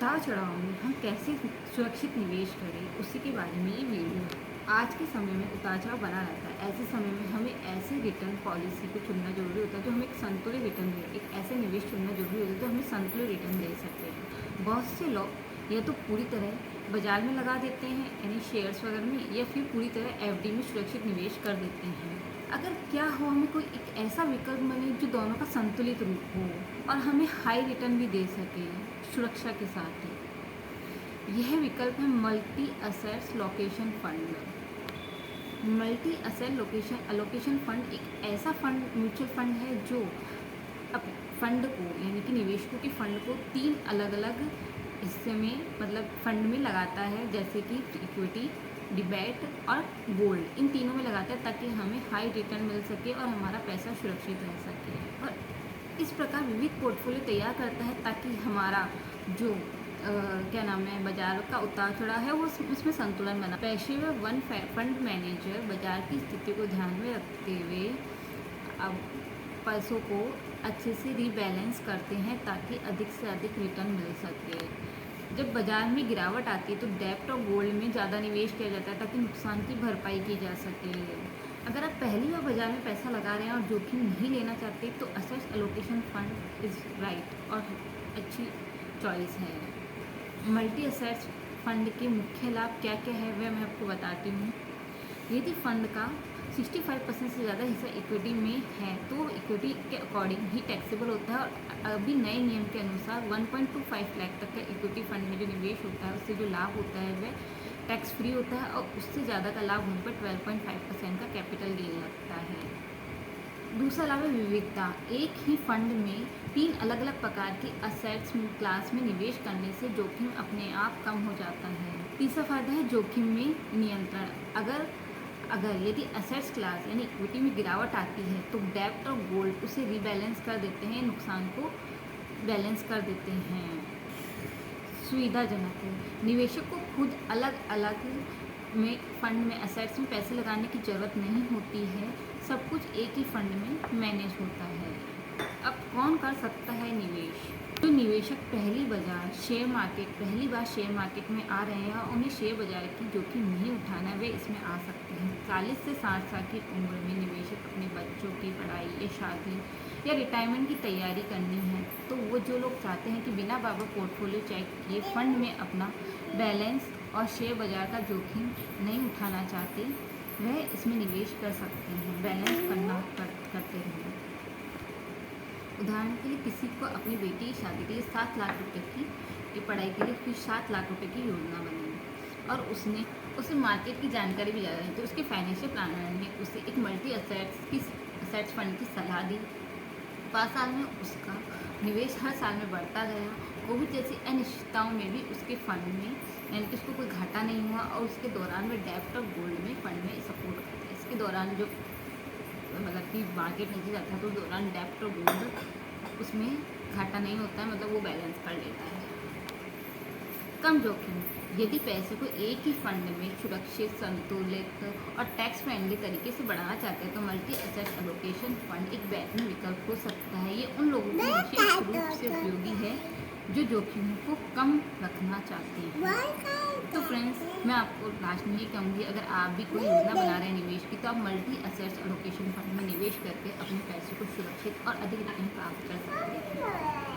उतार चढ़ाव में हम कैसे सुरक्षित निवेश करें, उसी के बारे में ये वीडियो है। आज के समय में उतार चढ़ाव बना रहता है। ऐसे समय में हमें ऐसे रिटर्न पॉलिसी को चुनना जरूरी होता है जो हमें एक संतुलित रिटर्न दे। एक ऐसे निवेश चुनना जरूरी होता है जो हमें संतुलित रिटर्न दे सकते हैं। बहुत से लोग या तो पूरी तरह बाजार में लगा देते हैं यानी शेयर्स वगैरह में, या फिर पूरी तरह एफडी में सुरक्षित निवेश कर देते हैं। अगर क्या हो, हमें कोई एक ऐसा विकल्प मिले जो दोनों का संतुलित रूप हो और हमें हाई रिटर्न भी दे सके सुरक्षा के साथ ही। यह विकल्प है multi assets location fund. Multi asset location fund एक ऐसा फंड, म्यूचुअल फंड है जो फंड को यानी कि निवेशकों के फंड को 3 अलग अलग हिस्से में मतलब फंड में लगाता है, जैसे कि इक्विटी, डिबेट और गोल्ड। इन तीनों में लगाता है ताकि हमें हाई रिटर्न मिल सके और हमारा पैसा सुरक्षित रह सके। और इस प्रकार विविध पोर्टफोलियो तैयार करता है ताकि हमारा जो बाजार का उतार चढ़ाव है वो उसमें संतुलन बना। पेशेवर फंड मैनेजर बाजार की स्थिति को ध्यान में रखते हुए अब पैसों को अच्छे से रीबैलेंस करते हैं ताकि अधिक से अधिक रिटर्न मिल सके। जब बाजार में गिरावट आती है तो डेब्ट और गोल्ड में ज़्यादा निवेश किया जाता है ताकि नुकसान की भरपाई की जा सके। अगर आप पहली बार बाजार में पैसा लगा रहे हैं और जोखिम नहीं लेना चाहते तो assets allocation fund is right और अच्छी चॉइस है। मल्टी असेट्स फंड के मुख्य लाभ क्या क्या है वह मैं आपको बताती हूँ। यदि फंड का 65% से ज़्यादा हिस्सा इक्विटी में है तो इक्विटी के अकॉर्डिंग ही टैक्सेबल होता है। और अभी नए नियम के अनुसार 1.25 लाख तक का इक्विटी फंड में जो निवेश होता है उससे जो लाभ होता है वह टैक्स फ्री होता है, और उससे ज़्यादा का लाभ होने पर 12.5% का कैपिटल गेन लगता है। दूसरा लाभ है विविधता। एक ही फंड में 3 अलग अलग प्रकार के असेट्स क्लास में निवेश करने से जोखिम अपने आप कम हो जाता है। तीसरा फायदा है जोखिम में नियंत्रण। अगर यदि असेट्स क्लास यानी इक्विटी में गिरावट आती है तो डेब्ट और गोल्ड उसे रीबैलेंस कर देते हैं, नुकसान को बैलेंस कर देते हैं। सुविधाजनक है। निवेशक को खुद अलग अलग में फंड में असेट्स में पैसे लगाने की ज़रूरत नहीं होती है, सब कुछ एक ही फंड में मैनेज होता है। अब कौन कर सकता है निवेश? जो निवेशक पहली बार शेयर मार्केट में आ रहे हैं और उन्हें शेयर बाजार की जोखिम नहीं उठाना है वे इसमें आ सकते हैं। 40 से 60 साल की उम्र में निवेशक अपने बच्चों की पढ़ाई या शादी या रिटायरमेंट की तैयारी करनी है तो वो जो लोग चाहते हैं कि बिना बाबा पोर्टफोलियो चेक किए फंड में अपना बैलेंस और शेयर बाजार का जोखिम नहीं उठाना चाहते, वह इसमें निवेश कर सकते हैं। बैलेंस करते रहें। उदाहरण के लिए किसी को अपनी बेटी की शादी के लिए 7 लाख रुपए की पढ़ाई के लिए फिर 7 लाख रुपए की योजना बनाई और उसे मार्केट की जानकारी भी ज़्यादा है तो उसके फाइनेंशियल प्लानर ने उसे एक मल्टी असेट्स फंड की सलाह दी। 5 साल में उसका निवेश हर साल में बढ़ता गया। कोविड जैसी अनिश्चितताओं में भी उसके फंड में यानी कि उसको कोई घाटा नहीं हुआ और उसके दौरान में डेब्ट और गोल्ड में फंड में सपोर्ट करता है। इसके दौरान जो मतलब कि मार्केट नीचे जाता है तो उस दौरान डेब्ट और गोल्ड उसमें घाटा नहीं होता है, मतलब वो बैलेंस कर लेता है। कम जोखिम। यदि पैसे को एक ही फंड में सुरक्षित, संतुलित और टैक्स फ्रेंडली तरीके से बढ़ाना चाहते हैं तो मल्टी एसेट एलोकेशन फंड एक बेहतरीन विकल्प हो सकता है। ये उन लोगों को विशेष रूप से उपयोगी है जो जोखिम को कम रखना चाहते हैं। तो फ्रेंड्स, मैं आपको लास्ट में ये कहूँगी, अगर आप भी कोई योजना बना रहे हैं निवेश की तो आप मल्टी एसेट्स एलोकेशन फंड में निवेश करके अपने पैसे को सुरक्षित और अधिक रिटर्न प्राप्त कर सकते हैं।